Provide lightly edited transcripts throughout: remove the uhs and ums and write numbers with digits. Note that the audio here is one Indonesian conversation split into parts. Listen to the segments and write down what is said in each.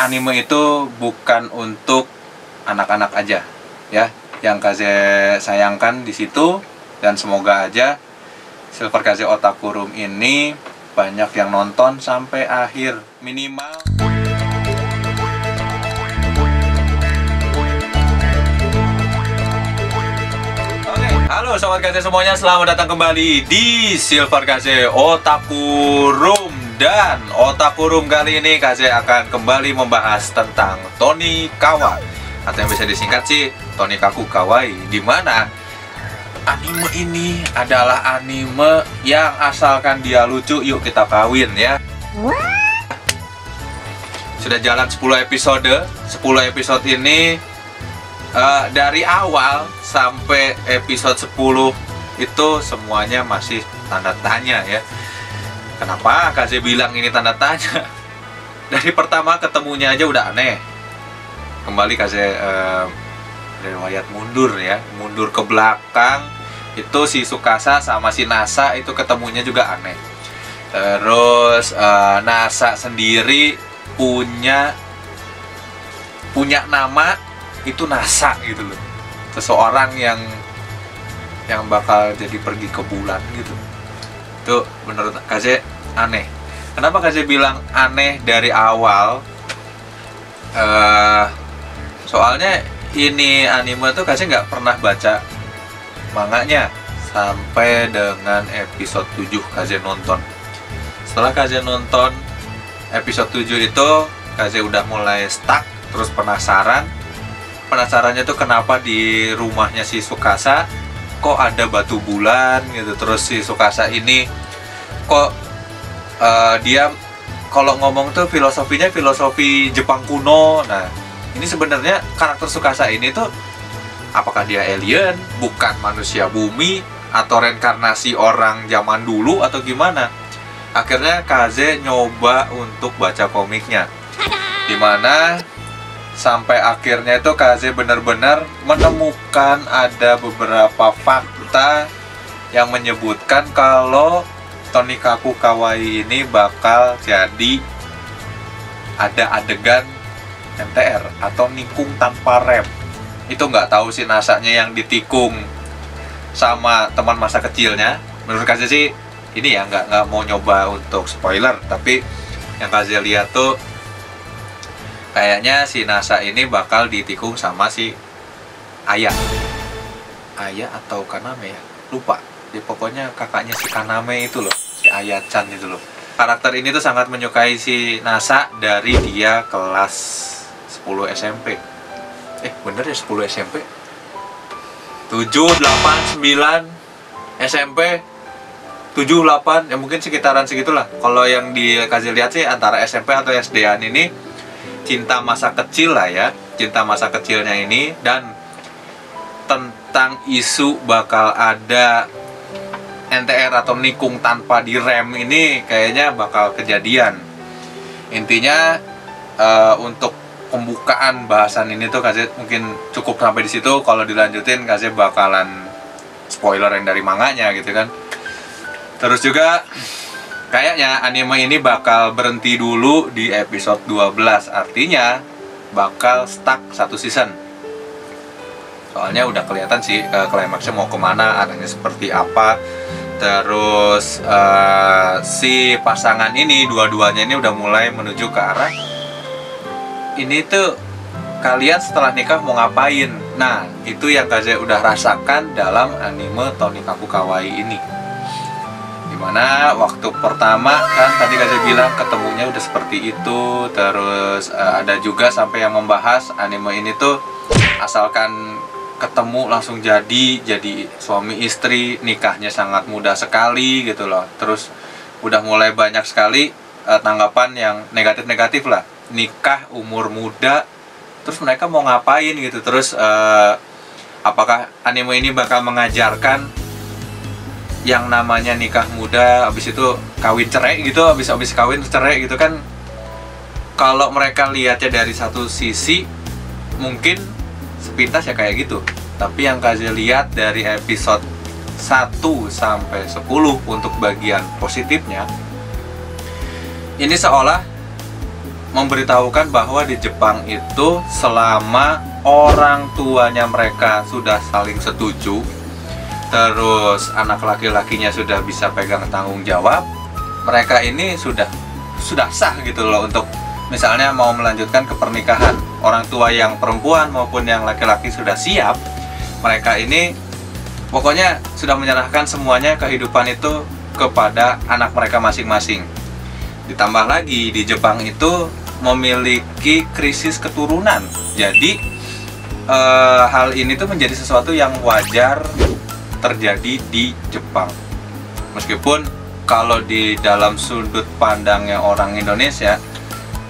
anime itu bukan untuk anak-anak aja ya. Yang Kaze sayangkan di situ, dan semoga aja Silver Kaze Otaku Room ini banyak yang nonton sampai akhir minimal. Halo Sobat Kaze semuanya, selamat datang kembali di Silver Kaze Otaku Room. Dan Otaku Room kali ini Kaze akan kembali membahas tentang Tonikawa, atau yang bisa disingkat sih Tonikaku Kawaii. Dimana anime ini adalah anime yang asalkan dia lucu, yuk kita kawin ya. Sudah jalan 10 episode. 10 episode ini dari awal sampai episode 10 itu semuanya masih tanda tanya ya. Kenapa Kaze bilang ini tanda tanya? Dari pertama ketemunya aja udah aneh. Kembali Kaze riwayat mundur ya, mundur ke belakang. Itu si Tsukasa sama si Nasa itu ketemunya juga aneh. Terus Nasa sendiri punya nama itu Nasa gitu loh. Seseorang yang bakal jadi pergi ke bulan gitu. Itu menurut Kaze aneh. Kenapa Kaze bilang aneh dari awal? Soalnya ini anime tuh Kaze nggak pernah baca manganya sampai dengan episode 7 Kaze nonton. Setelah Kaze nonton episode 7 itu, Kaze udah mulai stuck, terus penasaran. Penasarannya tuh kenapa di rumahnya si Tsukasa kok ada batu bulan gitu. Terus si Tsukasa ini kok dia kalau ngomong tuh filosofinya filosofi Jepang kuno. Nah, ini sebenarnya karakter Tsukasa ini tuh apakah dia alien, bukan manusia bumi, atau reinkarnasi orang zaman dulu atau gimana? Akhirnya Kaze nyoba untuk baca komiknya, dimana sampai akhirnya itu Kaze benar-benar menemukan ada beberapa fakta yang menyebutkan kalau Tonikaku Kawaii ini bakal jadi ada adegan NTR atau nikung tanpa rem. Itu nggak tahu si Nasanya yang ditikung sama teman masa kecilnya. Menurut Kaze sih ini ya nggak mau nyoba untuk spoiler, tapi yang Kaze lihat tuh kayaknya si Nasa ini bakal ditikung sama si Ayah atau Kaname ya, lupa. Dia pokoknya kakaknya si Kaname itu loh, si Ayah-chan itu loh. Karakter ini tuh sangat menyukai si Nasa dari dia kelas 10 SMP. Bener ya 10 SMP? 7, 8, 9 SMP, 7, 8, ya mungkin sekitaran segitulah. Kalau yang di Kaze lihat sih antara SMP atau SD-an ini cinta masa kecil lah ya, cinta masa kecilnya ini. Dan tentang isu bakal ada NTR atau nikung tanpa direm ini kayaknya bakal kejadian. Intinya untuk pembukaan bahasan ini tuh Kaze mungkin cukup sampai di situ. Kalau dilanjutin Kaze bakalan spoiler yang dari manganya gitu kan. Terus juga kayaknya anime ini bakal berhenti dulu di episode 12. Artinya bakal stuck 1 season. Soalnya udah kelihatan sih klimaksnya mau kemana, arahnya seperti apa. Terus si pasangan ini, dua-duanya ini udah mulai menuju ke arah ini tuh kalian setelah nikah mau ngapain. Nah, itu yang Kaze udah rasakan dalam anime Tonikaku Kawaii ini. Dimana waktu pertama kan tadi Kaze bilang ketemunya udah seperti itu. Terus ada juga sampai yang membahas anime ini tuh asalkan ketemu langsung jadi suami istri, nikahnya sangat mudah sekali gitu loh. Terus udah mulai banyak sekali tanggapan yang negatif-negatif lah. Nikah umur muda, terus mereka mau ngapain gitu. Terus apakah anime ini bakal mengajarkan yang namanya nikah muda, habis itu kawin cerai gitu, habis kawin cerai gitu kan. Kalau mereka lihatnya dari satu sisi mungkin sepintas ya kayak gitu. Tapi yang Kaze lihat dari episode 1 sampai 10 untuk bagian positifnya, ini seolah memberitahukan bahwa di Jepang itu selama orang tuanya mereka sudah saling setuju, terus anak laki-lakinya sudah bisa pegang tanggung jawab, mereka ini sudah sah gitu loh untuk misalnya mau melanjutkan ke pernikahan. Orang tua yang perempuan maupun yang laki-laki sudah siap, mereka ini pokoknya sudah menyerahkan semuanya kehidupan itu kepada anak mereka masing-masing. Ditambah lagi di Jepang itu memiliki krisis keturunan, jadi hal ini tuh menjadi sesuatu yang wajar terjadi di Jepang. Meskipun kalau di dalam sudut pandangnya orang Indonesia,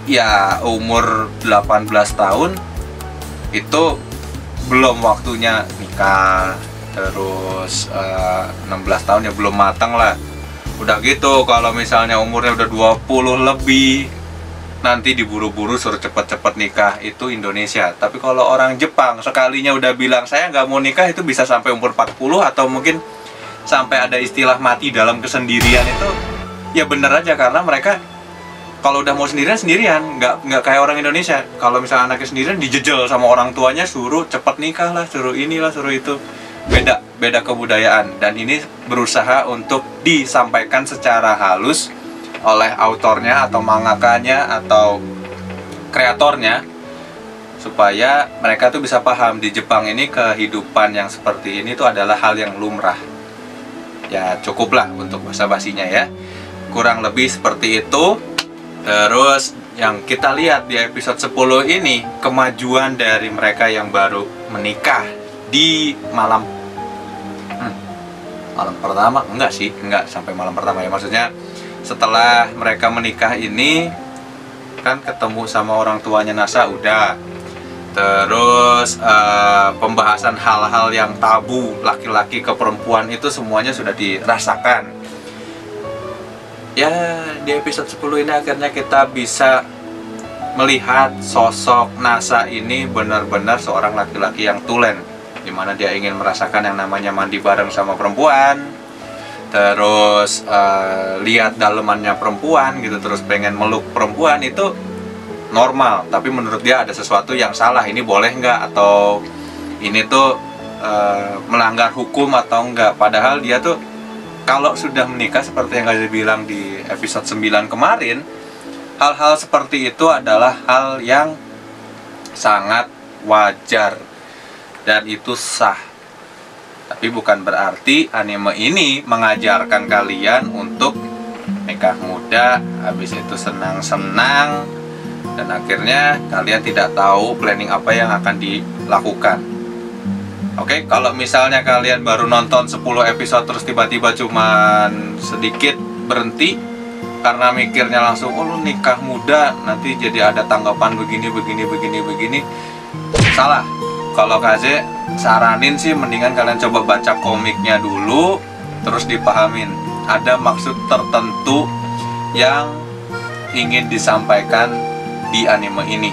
ya umur 18 tahun itu belum waktunya nikah, terus 16 tahun ya belum matang lah. Udah gitu kalau misalnya umurnya udah 20 lebih, nanti diburu-buru suruh cepet-cepet nikah, itu Indonesia. Tapi kalau orang Jepang sekalinya udah bilang saya nggak mau nikah, itu bisa sampai umur 40 atau mungkin sampai ada istilah mati dalam kesendirian. Itu ya bener aja, karena mereka kalau udah mau sendirian, nggak kayak orang Indonesia. Kalau misalnya anaknya sendirian dijejel sama orang tuanya, suruh cepet nikah lah, suruh inilah, suruh itu. Beda kebudayaan, dan ini berusaha untuk disampaikan secara halus oleh autornya atau mangakanya atau kreatornya, supaya mereka tuh bisa paham di Jepang ini kehidupan yang seperti ini tuh adalah hal yang lumrah. Ya cukuplah untuk basa-basinya ya, kurang lebih seperti itu. Terus yang kita lihat di episode 10 ini, kemajuan dari mereka yang baru menikah di malam pertama, enggak sampai malam pertama ya, maksudnya setelah mereka menikah ini kan ketemu sama orang tuanya Nasa udah, terus pembahasan hal-hal yang tabu laki-laki ke perempuan itu semuanya sudah dirasakan. Ya di episode 10 ini akhirnya kita bisa melihat sosok Nasa ini benar-benar seorang laki-laki yang tulen, dimana dia ingin merasakan yang namanya mandi bareng sama perempuan, terus lihat dalemannya perempuan gitu, terus pengen meluk perempuan, itu normal. Tapi menurut dia ada sesuatu yang salah, ini boleh nggak, atau ini tuh melanggar hukum atau enggak. Padahal dia tuh kalau sudah menikah, seperti yang saya bilang di episode 9 kemarin, hal-hal seperti itu adalah hal yang sangat wajar dan itu sah. Tapi bukan berarti anime ini mengajarkan kalian untuk nikah muda, habis itu senang-senang, dan akhirnya kalian tidak tahu planning apa yang akan dilakukan. Oke, kalau misalnya kalian baru nonton 10 episode terus tiba-tiba cuman sedikit berhenti karena mikirnya langsung, oh lu nikah muda nanti jadi ada tanggapan begini, salah. Kalau Kaze saranin sih mendingan kalian coba baca komiknya dulu, terus dipahamin ada maksud tertentu yang ingin disampaikan di anime ini,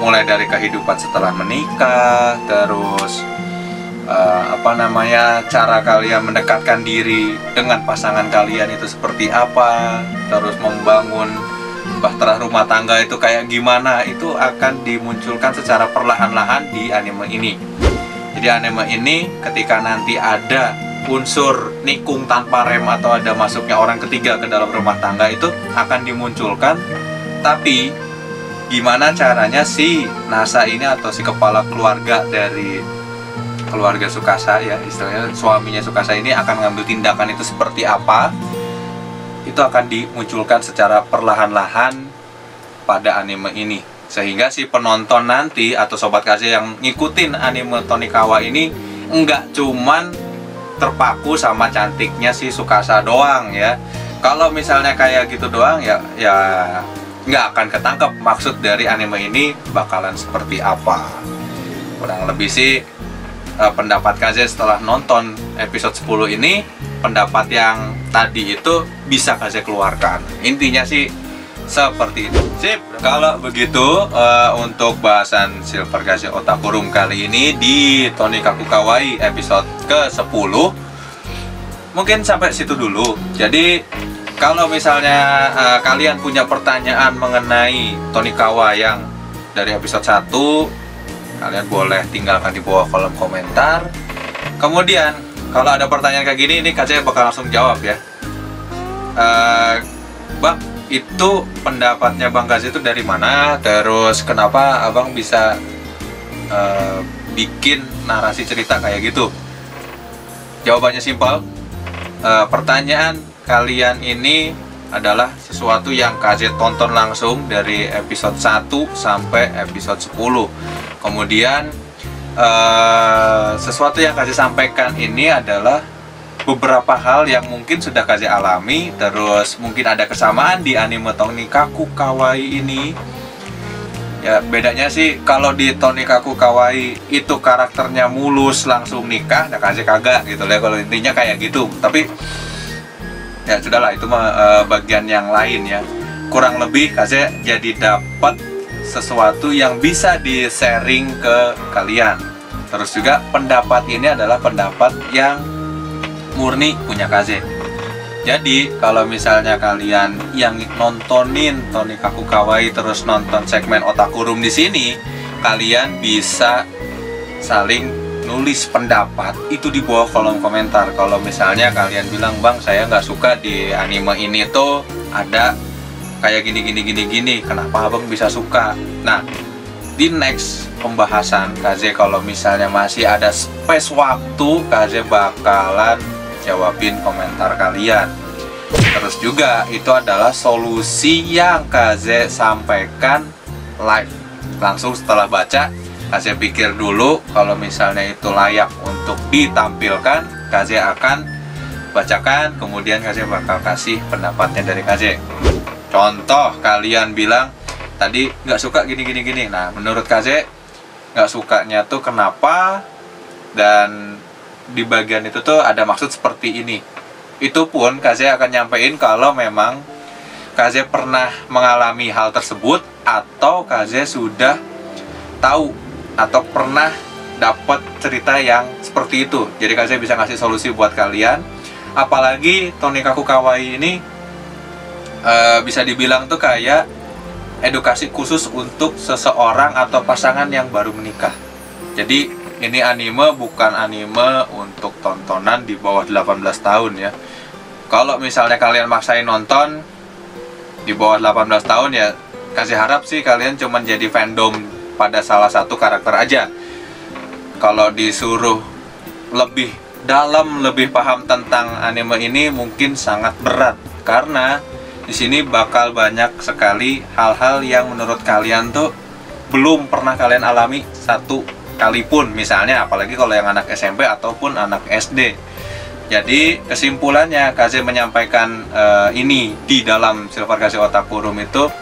mulai dari kehidupan setelah menikah, terus cara kalian mendekatkan diri dengan pasangan kalian itu seperti apa, terus membangun bahtera rumah tangga itu kayak gimana, itu akan dimunculkan secara perlahan-lahan di anime ini. Jadi anime ini ketika nanti ada unsur nikung tanpa rem atau ada masuknya orang ketiga ke dalam rumah tangga, itu akan dimunculkan. Tapi gimana caranya si Nasa ini atau si kepala keluarga dari keluarga Tsukasa, ya istilahnya suaminya Tsukasa ini akan ngambil tindakan itu seperti apa, itu akan dimunculkan secara perlahan-lahan pada anime ini, sehingga si penonton nanti atau sobat Kaze yang ngikutin anime Tonikawa ini nggak cuman terpaku sama cantiknya si Tsukasa doang ya. Kalau misalnya kayak gitu doang ya nggak akan ketangkep maksud dari anime ini bakalan seperti apa. Kurang lebih sih pendapat Kaze setelah nonton episode 10 ini, pendapat yang tadi itu bisa Kaze keluarkan. Intinya sih seperti itu. Sip, kalau begitu untuk bahasan Silver Kaze Otaku Room kali ini di Tonikaku Kawaii episode ke-10 mungkin sampai situ dulu. Jadi Kalau misalnya kalian punya pertanyaan mengenai Tonikawa yang dari episode 1, kalian boleh tinggalkan di bawah kolom komentar. Kemudian kalau ada pertanyaan kayak gini, ini KC bakal langsung jawab ya. Bang, itu pendapatnya Bang Kazi itu dari mana? Terus kenapa Abang bisa bikin narasi cerita kayak gitu? Jawabannya simpel. Pertanyaan kalian ini adalah sesuatu yang KZ tonton langsung dari episode 1 sampai episode 10. Kemudian sesuatu yang KZ sampaikan ini adalah beberapa hal yang mungkin sudah KZ alami. Terus mungkin ada kesamaan di anime Tonikaku Kawaii ini. Ya bedanya sih, kalau di Tonikaku Kawaii itu karakternya mulus langsung nikah, nah KZ kagak gitu ya. Kalau intinya kayak gitu. Tapi ya sudahlah, itu mah bagian yang lain ya. Kurang lebih KZ jadi dapat sesuatu yang bisa di-sharing ke kalian. Terus juga pendapat ini adalah pendapat yang murni punya KZ. Jadi kalau misalnya kalian yang nontonin Tonikaku Kawaii terus nonton segmen Otaku Room di sini, kalian bisa saling nulis pendapat itu di bawah kolom komentar. Kalau misalnya kalian bilang, Bang, saya nggak suka di anime ini tuh ada kayak gini, kenapa Abang bisa suka? Nah, di next pembahasan KZ, kalau misalnya masih ada space waktu, KZ bakalan jawabin komentar kalian. Terus juga itu adalah solusi yang KZ sampaikan live. Langsung setelah baca, KZ pikir dulu kalau misalnya itu layak untuk ditampilkan, KZ akan bacakan, kemudian KZ bakal kasih pendapatnya dari KZ. Contoh, kalian bilang tadi nggak suka gini. Nah, menurut KZ nggak sukanya tuh kenapa, dan di bagian itu tuh ada maksud seperti ini. Itu pun KZ akan nyampein kalau memang KZ pernah mengalami hal tersebut, atau KZ sudah tahu atau pernah dapat cerita yang seperti itu. Jadi KZ bisa ngasih solusi buat kalian. Apalagi Tonikaku Kawaii ini bisa dibilang tuh kayak edukasi khusus untuk seseorang atau pasangan yang baru menikah. Jadi ini anime bukan anime untuk tontonan di bawah 18 tahun ya. Kalau misalnya kalian maksain nonton di bawah 18 tahun ya, kasih harap sih kalian cuman jadi fandom pada salah satu karakter aja. Kalau disuruh lebih dalam, lebih paham tentang anime ini mungkin sangat berat, karena di sini bakal banyak sekali hal-hal yang menurut kalian tuh belum pernah kalian alami satu kali pun. Misalnya apalagi kalau yang anak SMP ataupun anak SD. Jadi kesimpulannya KZ menyampaikan ini di dalam Silver Kazi Otaku Room itu,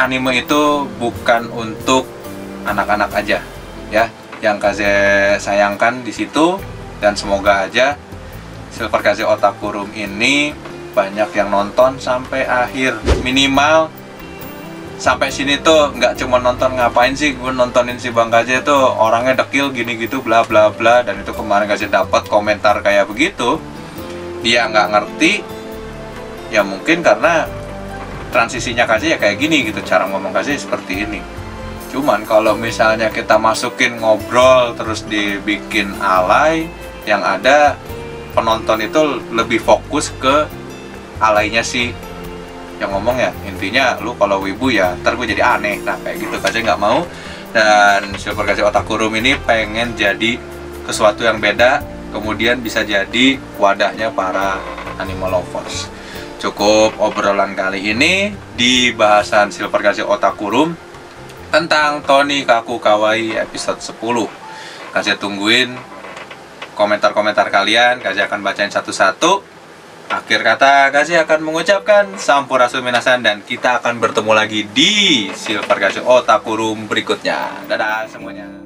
anime itu bukan untuk anak-anak aja ya. Yang KZ sayangkan di situ, dan semoga aja Silver Kazi Otaku Room ini banyak yang nonton sampai akhir. Minimal sampai sini tuh nggak cuma nonton, ngapain sih gue nontonin si Bang KZ tuh orangnya dekil gini gitu bla bla bla. Dan itu kemarin KZ dapat komentar kayak begitu, dia nggak ngerti ya, mungkin karena transisinya KZ ya kayak gini gitu, cara ngomong KZ seperti ini. Cuman kalau misalnya kita masukin ngobrol terus dibikin alay, yang ada penonton itu lebih fokus ke alaynya sih yang ngomong ya. Intinya lu kalau wibu ya ntar gue jadi aneh. Nah kayak gitu KZ nggak mau. Dan Silver Kazi Otaku Room ini pengen jadi sesuatu yang beda, kemudian bisa jadi wadahnya para anime lovers. Cukup obrolan kali ini di bahasan Silver Kazi Otaku Room tentang Tonikaku Kawaii episode 10. KZ tungguin komentar-komentar kalian, KZ akan bacain satu-satu. Akhir kata, KZ akan mengucapkan Sampurasun minasan, dan kita akan bertemu lagi di Silver Kazi Otaku Room berikutnya. Dadah semuanya.